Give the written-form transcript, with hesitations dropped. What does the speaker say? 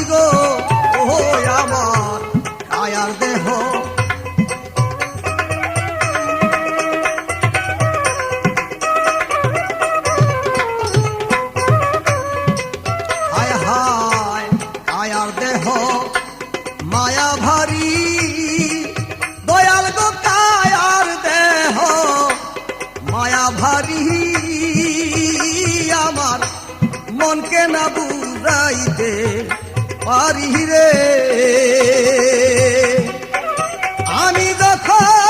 গো ও আমার কায়ার দেহ। হায় হায় কায়ার দেহ মায়া ভারী, দয়াল গো কায়ার দেহ মায়া ভারী, আমার মনকে না বুঝাইতে পারি রে। আমি যখন